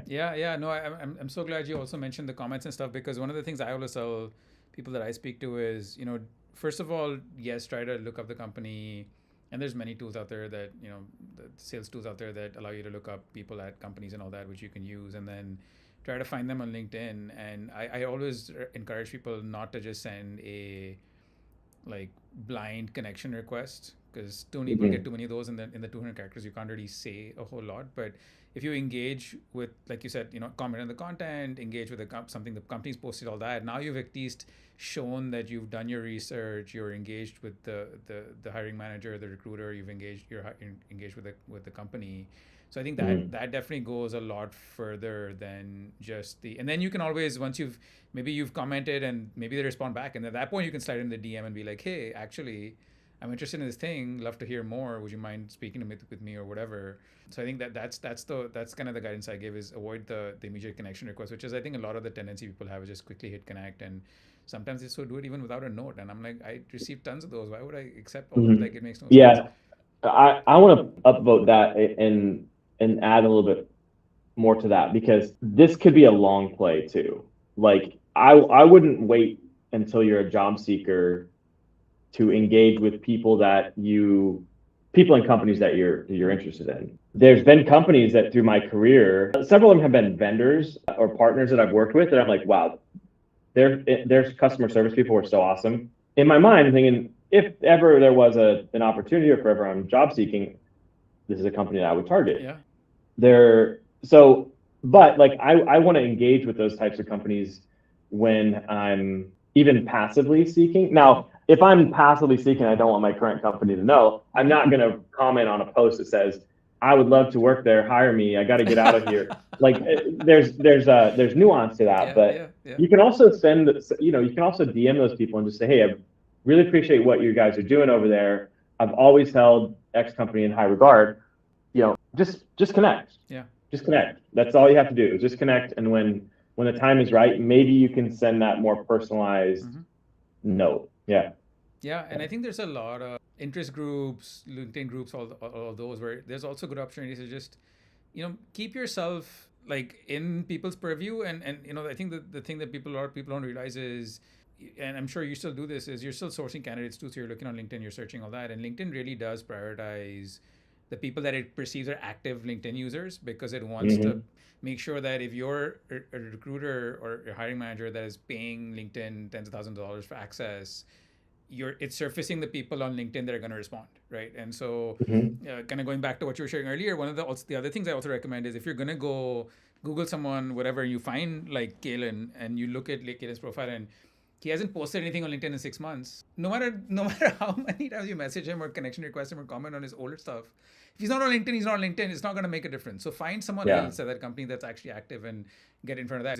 Yeah. No, I'm so glad you also mentioned the comments and stuff, because one of the things I always tell people that I speak to is, first of all, yes, try to look up the company. And there's many tools out there that, the sales tools out there that allow you to look up people at companies and all that, which you can use. And then try to find them on LinkedIn. And I always encourage people not to just send a like blind connection request, because too many people get Mhm. too many of those in the 200 characters. You can't really say a whole lot. But if you engage with, like you said, comment on the content, engage with something the company's posted, all that, now you've at least shown that you've done your research, you're engaged with the hiring manager, the recruiter, you're engaged with the company. So I think that Mhm. that definitely goes a lot further than just and then you can always, once you've commented and maybe they respond back, and at that point you can slide in the DM and be like, hey, actually, I'm interested in this thing, love to hear more, would you mind speaking to with me or whatever. So I think that's kind of the guidance I give, is avoid the immediate connection request, which is, I think, a lot of the tendency people have, is just quickly hit connect. And sometimes they so do it even without a note, and I'm like, I received tons of those, why would I accept all that? Mhm. Like, it makes no sense. Yeah, I want to upvote that and add a little bit more to that because this could be a long play too. Like I wouldn't wait until you're a job seeker to engage with people and companies that you're Mm-hmm. interested in. There's been companies that through my career, several of them have been vendors or partners that I've worked with that I'm like, wow, their customer service people were so awesome. In my mind, I'm thinking if ever there was an opportunity or if ever I'm job seeking, this is a company that I would target. Yeah. They're so, but like I want to engage with those types of companies when I'm even passively seeking. Mm-hmm. Now, if I'm passively seeking, I don't want my current company to know. I'm Mm-hmm. not going to comment on a post that says, "I would love to work there. Hire me. I got to get out of here." Like there's nuance to that, Yeah, but yeah, yeah. you can also you can also DM those people and just say, "Hey, I really appreciate what you guys are doing over there. I've always held X company in high regard. Just connect. Yeah. Just connect. That's all you have to do. Just connect. And when the time is right, maybe you can send that more personalized Mm-hmm. note. Yeah. Yeah, and I think there's a lot of interest groups, LinkedIn groups, all those, where there's also good opportunities to just, keep yourself like in people's purview. And I think the thing that a lot of people don't realize is, and I'm sure you still do this, is you're still sourcing candidates too. So you're looking on LinkedIn, you're searching all that, and LinkedIn really does prioritize the people that it perceives are active LinkedIn users, because it wants to Mm-hmm. make sure that if you're a recruiter or a hiring manager that is paying LinkedIn tens of thousands of dollars for access, it's surfacing the people on LinkedIn that are going to respond, right? And so, Mm-hmm. kind of going back to what you were sharing earlier, one of the other things I also recommend is, if you're going to go Google someone, whatever, you find like Cailean and you look at like Cailean's profile, and he hasn't posted anything on LinkedIn in 6 months. No matter how many times you message him or connection request him or comment on his older stuff, if he's not on LinkedIn, he's not on LinkedIn. It's not going to make a difference. So find someone Yeah. else at that company that's actually active and get in front of that.